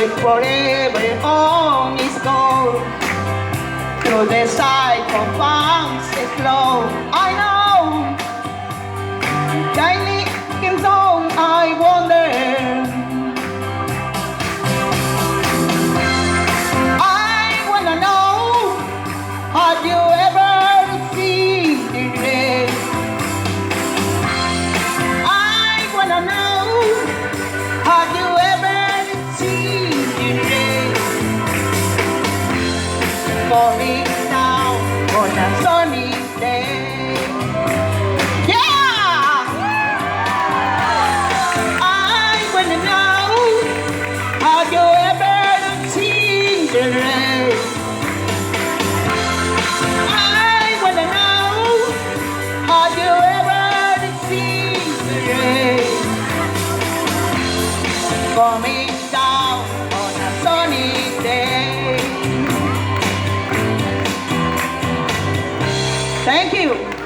Look forever on his goal. Through the cycle bounce it slow. I know. Daily in song I wonder. I wanna know, have you ever seen the rain? I wanna know, have you ever seen the rain falling down on a sunny day? Yeah! I wanna know, have you ever seen the rain? I wanna know, have you ever seen the rain coming down on a sunny day? Thank you.